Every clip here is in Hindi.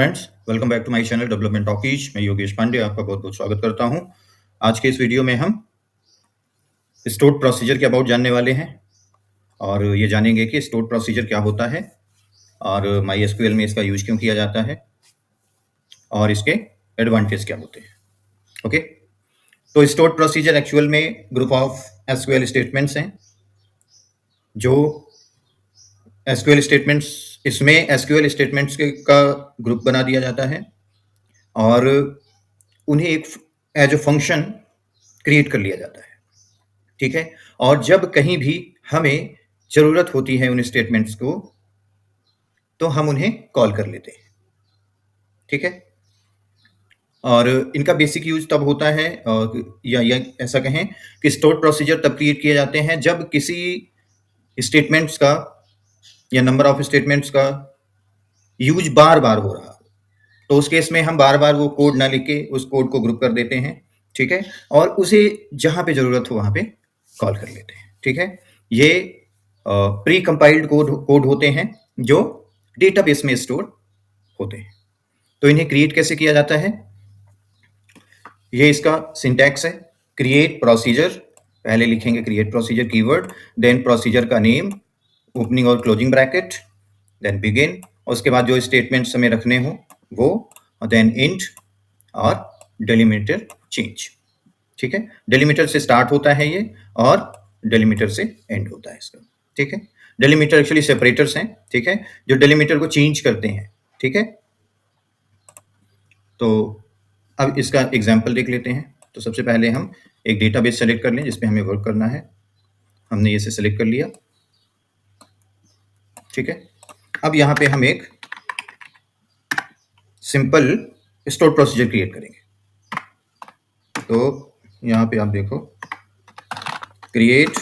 Friends, welcome back to my channel development talkies. मैं योगेश पांडे आपका बहुत बहुत स्वागत करता हूं। आज के इस वीडियो में हम स्टोर्ड प्रोसीजर के अबाउट जानने वाले हैं और ये जानेंगे कि स्टोर्ड प्रोसीजर क्या होता है और MySQL में इसका यूज क्यों किया जाता है और इसके एडवांटेज क्या होते हैं। ओके, तो स्टोर्ड प्रोसीजर एक्चुअल में ग्रुप ऑफ एसक्यूएल स्टेटमेंट्स हैं। जो एसक्यूएल स्टेटमेंट्स, इसमें एसक्यूएल स्टेटमेंट्स का ग्रुप बना दिया जाता है और उन्हें एक एज अ फंक्शन क्रिएट कर लिया जाता है। ठीक है, और जब कहीं भी हमें जरूरत होती है उन स्टेटमेंट्स को, तो हम उन्हें कॉल कर लेते हैं। ठीक है, और इनका बेसिक यूज तब होता है या ऐसा कहें कि स्टोर्ड प्रोसीजर तब क्रिएट किए जाते हैं जब किसी स्टेटमेंट्स का या नंबर ऑफ स्टेटमेंट्स का यूज बार बार हो रहा हो। तो उस केस में हम बार बार वो कोड ना लिख के उस कोड को ग्रुप कर देते हैं। ठीक है, और उसे जहां पे जरूरत हो वहां पे कॉल कर लेते हैं। ठीक है, ये प्री कंपाइल्ड कोड होते हैं जो डेटाबेस में स्टोर होते हैं। तो इन्हें क्रिएट कैसे किया जाता है, ये इसका सिंटैक्स है। क्रिएट प्रोसीजर, पहले लिखेंगे create procedure keyword, then procedure का नेम, ओपनिंग और क्लोजिंग ब्रैकेट, देन बिगिन, और उसके बाद जो स्टेटमेंट्स हमें रखने हो वो, और देन इंट और डेलिमिटर चेंज। ठीक है, डेलिमिटर से स्टार्ट होता है ये और डेलिमिटर से एंड होता है इसका। ठीक है, डेलिमिटर एक्चुअली सेपरेटर्स हैं। ठीक है, जो डेलिमिटर को चेंज करते हैं। ठीक है, तो अब इसका एग्जांपल देख लेते हैं। तो सबसे पहले हम एक डेटाबेस सेलेक्ट कर लें जिसपे हमें वर्क करना है। हमने इसे सेलेक्ट कर लिया। ठीक है, अब यहाँ पे हम एक सिंपल स्टोर प्रोसीजर क्रिएट करेंगे। तो यहाँ पे आप देखो क्रिएट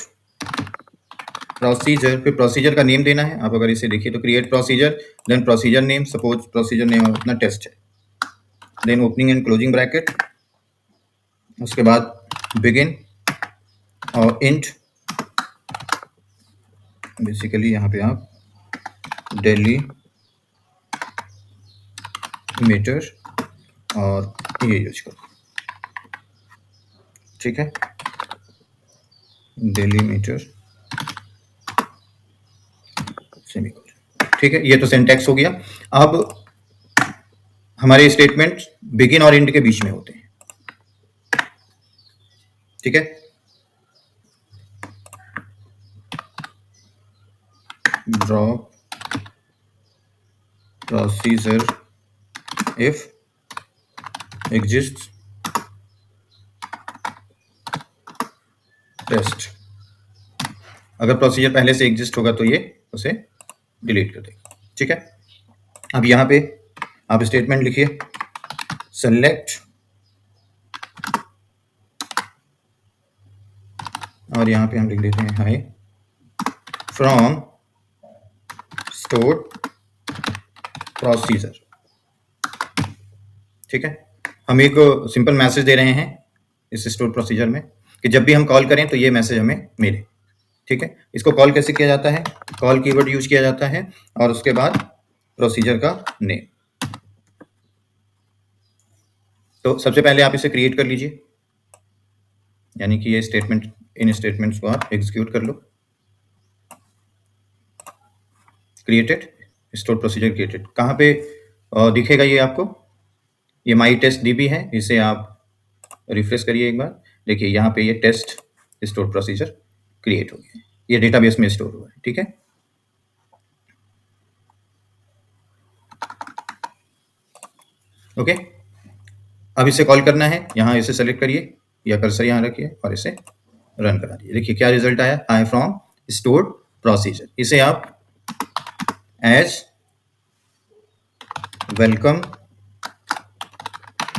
प्रोसीजर, फिर प्रोसीजर का नेम देना है। आप अगर इसे देखिए तो create procedure, then procedure name, suppose procedure name अपना टेस्ट है, then opening and closing bracket, उसके बाद बिगिन और इंट। बेसिकली यहाँ पे आप डेलीमीटर और ये यूज करो। ठीक है, डेलीमीटर सेमीकोलन। ठीक है, ये तो सिंटैक्स हो गया। अब हमारे स्टेटमेंट बिगिन और एंड के बीच में होते हैं। ठीक है, drop procedure if exist test. अगर प्रोसीजर पहले से एग्जिस्ट होगा तो ये उसे डिलीट कर देगा। ठीक है, अब यहाँ पे आप स्टेटमेंट लिखिए सेलेक्ट, और यहाँ पे हम लिख देते हैं हाई फ्रॉम स्टोर्ड प्रोसीजर। ठीक है, हम एक सिंपल मैसेज दे रहे हैं इस स्टोर प्रोसीजर में कि जब भी हम कॉल करें तो ये मैसेज हमें मिले। ठीक है, इसको कॉल कैसे किया जाता है, कॉल कीवर्ड यूज किया जाता है और उसके बाद प्रोसीजर का नेम। तो सबसे पहले आप इसे क्रिएट कर लीजिए, यानी कि ये स्टेटमेंट, इन स्टेटमेंट्स को आप एग्जीक्यूट कर लो। Created, store procedure created. कहाँ पे दिखेगा ये आपको, ये माई टेस्ट डीबी है, इसे आप रिफ्रेश करिए एक बार। देखिए यहाँ पे ये टेस्ट स्टोर प्रोसीजर क्रिएट हो गया, ये डेटाबेस में स्टोर हुआ है। ठीक है, ओके, अब इसे कॉल करना है। यहाँ इसे सेलेक्ट करिए या कर्सर यहाँ रखिए और इसे रन करा दिए। देखिए क्या रिजल्ट आया, आई फ्रॉम स्टोर्ड प्रोसीजर। इसे आप एज वेलकम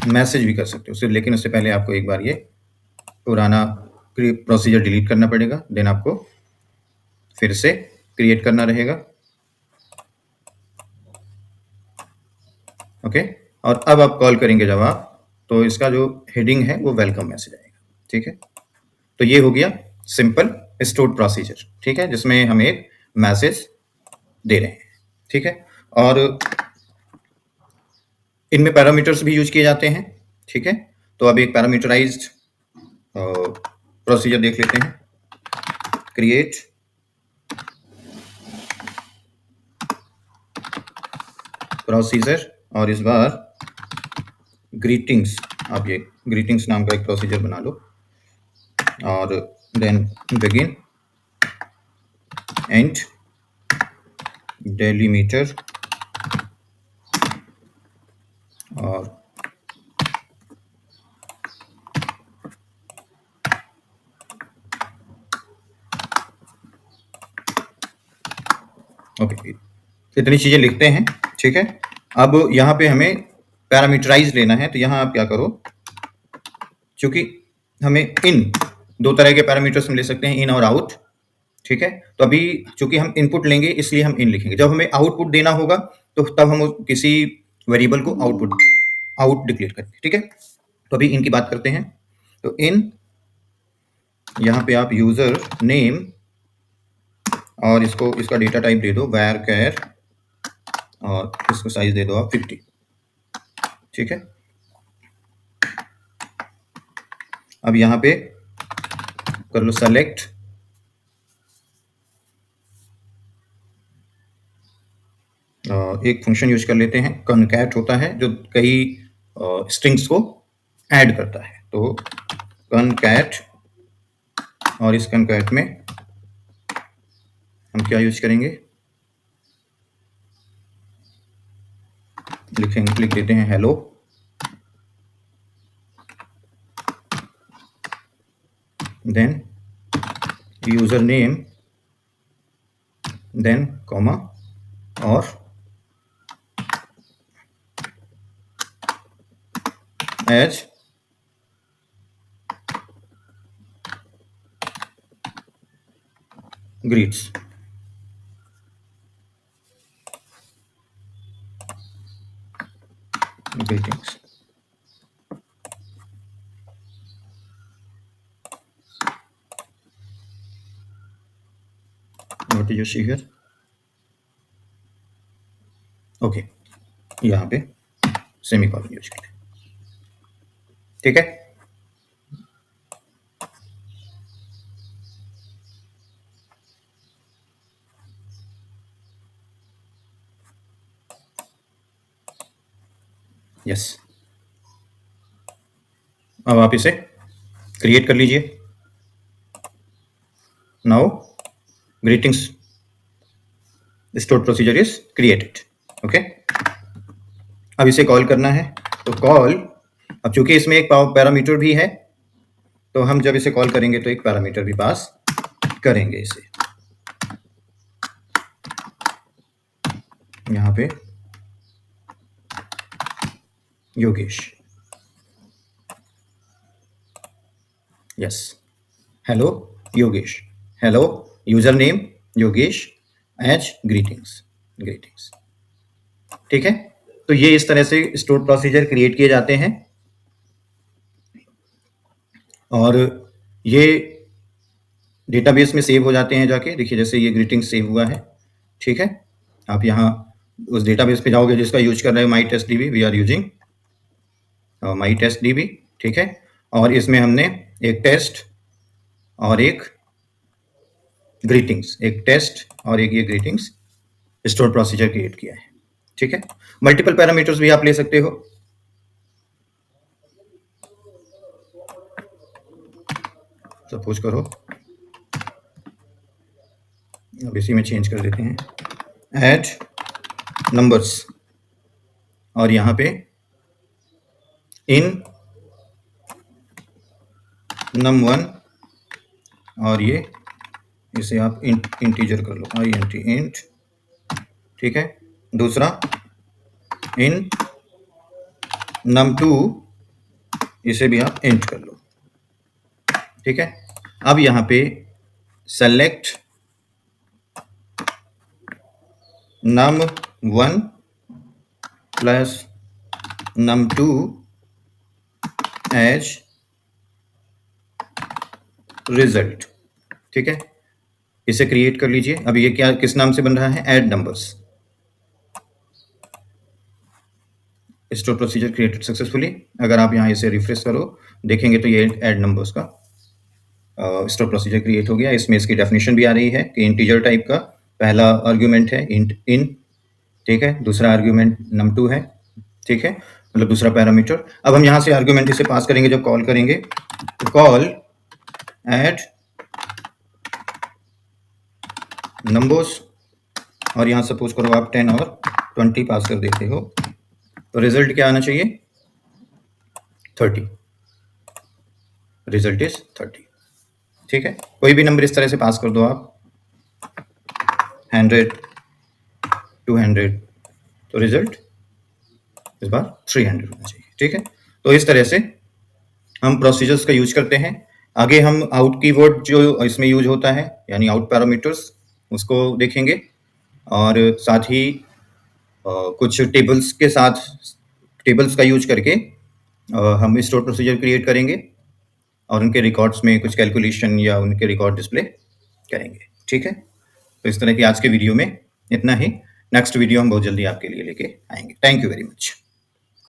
मैसेज भी कर सकते हो, लेकिन उससे पहले आपको एक बार ये पुराना प्रोसीजर डिलीट करना पड़ेगा, देन आपको फिर से क्रिएट करना रहेगा। ओके, और अब आप कॉल करेंगे जब आप, तो इसका जो हेडिंग है वो वेलकम मैसेज आएगा। ठीक है, तो ये हो गया सिंपल स्टोर्ड प्रोसीजर। ठीक है, जिसमें हम एक मैसेज दे रहे हैं। ठीक है, और इनमें पैरामीटर्स भी यूज किए जाते हैं, ठीक है। तो अब एक पैरामीटराइज्ड प्रोसीजर देख लेते हैं। क्रिएट प्रोसीजर, और इस बार ग्रीटिंग्स, आप ये ग्रीटिंग्स नाम का एक प्रोसीजर बना लो, और देन बिगिन एंड डेलीमीटर, और ओके, इतनी चीजें लिखते हैं, ठीक है। अब यहाँ पे हमें पैरामीटराइज लेना है, तो यहाँ आप क्या करो, क्योंकि हमें इन दो तरह के पैरामीटर्स हम ले सकते हैं, इन और आउट, ठीक है। तो अभी चूंकि हम इनपुट लेंगे इसलिए हम इन लिखेंगे। जब हमें आउटपुट देना होगा तो तब हम किसी वेरिएबल को आउट डिक्लेयर करेंगे, ठीक है। तो अभी इनकी बात करते हैं। तो इन, यहाँ पे आप यूजर नेम और इसको इसका डेटा टाइप दे दो var और इसको साइज दे दो आप 50, ठीक है। अब यहाँ पे कर लो सेलेक्ट एक फंक्शन यूज कर लेते हैं, कॉनकैट होता है जो कई स्ट्रिंग्स को ऐड करता है। तो कॉनकैट, और इस कॉनकैट में हम क्या यूज करेंगे, लिख देते हैं hello, then user name, then comma, और as greets, greetings। What did you see here? Okay, यहाँ पे सेमीकोलन यूज करें, ठीक है। यस, अब आप इसे क्रिएट कर लीजिए। Now greetings store procedure is created, okay. अब इसे कॉल करना है, तो कॉल, अब चूंकि इसमें एक पैरामीटर भी है, तो हम जब इसे कॉल करेंगे तो एक पैरामीटर भी पास करेंगे इसे, यहाँ पे Yogesh, yes, hello Yogesh, hello user name Yogesh as greetings, ठीक है। तो ये इस तरह से स्टोर प्रोसीजर क्रिएट किए जाते हैं, और ये डेटाबेस में सेव हो जाते हैं जाके। देखिए जैसे ये ग्रीटिंग्स सेव हुआ है, ठीक है। आप यहाँ उस डेटाबेस पे जाओगे जिसका यूज कर रहे हो, my test DB, we are using my test DB, ठीक है। और इसमें हमने एक टेस्ट और एक ग्रीटिंग्स, एक टेस्ट और एक ये ग्रीटिंग्स स्टोर प्रोसीजर क्रिएट किया है, ठीक है। मल्टीपल पैरामीटर्स भी आप ले सकते हो। सपोज करो, अब इसी में चेंज कर देते हैं, ऐड नंबर्स, और यहाँ पे इन num1, और ये इसे आप इंटीजर कर लो, int, ठीक है। दूसरा इन num2, इसे भी आप इंट कर लो, ठीक है। अब यहाँ पे select num1 plus num2 as result, ठीक है। इसे क्रिएट कर लीजिए। अब ये क्या, किस नाम से बन रहा है, add numbers, store procedure created successfully. अगर आप यहाँ इसे रिफ्रेश करो देखेंगे तो ये ऐड नंबर्स का स्टोर प्रोसीजर क्रिएट हो गया। इसमें इसकी डेफिनेशन भी आ रही है कि इंटीजर टाइप का पहला आर्ग्यूमेंट है इंट इन, ठीक है, दूसरा आर्ग्यूमेंट num2 है, ठीक है, मतलब दूसरा पैरामीटर। अब हम यहाँ से आर्ग्यूमेंट इसे पास करेंगे जब कॉल करेंगे, तो कॉल ऐड नंबर्स, और यहाँ सपोज करो आप 10 और 20 पास कर देते हो, तो रिजल्ट क्या आना चाहिए? 30। रिजल्ट इज 30, ठीक है। कोई भी नंबर इस तरह से पास कर दो आप, 100, 200, तो रिजल्ट इस बार 300 होना चाहिए, ठीक है। तो इस तरह से हम प्रोसीजर्स का यूज करते हैं। आगे हम आउट कीवर्ड जो इसमें यूज होता है, यानी आउट पैरामीटर्स, उसको देखेंगे, और साथ ही कुछ टेबल्स के साथ, टेबल्स का यूज करके हम स्टोर प्रोसीजर क्रिएट करेंगे और उनके रिकॉर्ड्स में कुछ कैलकुलेशन या उनके रिकॉर्ड डिस्प्ले करेंगे, ठीक है। तो इस तरह की आज के वीडियो में इतना ही। नेक्स्ट वीडियो हम बहुत जल्दी आपके लिए लेके आएंगे। Thank you very much.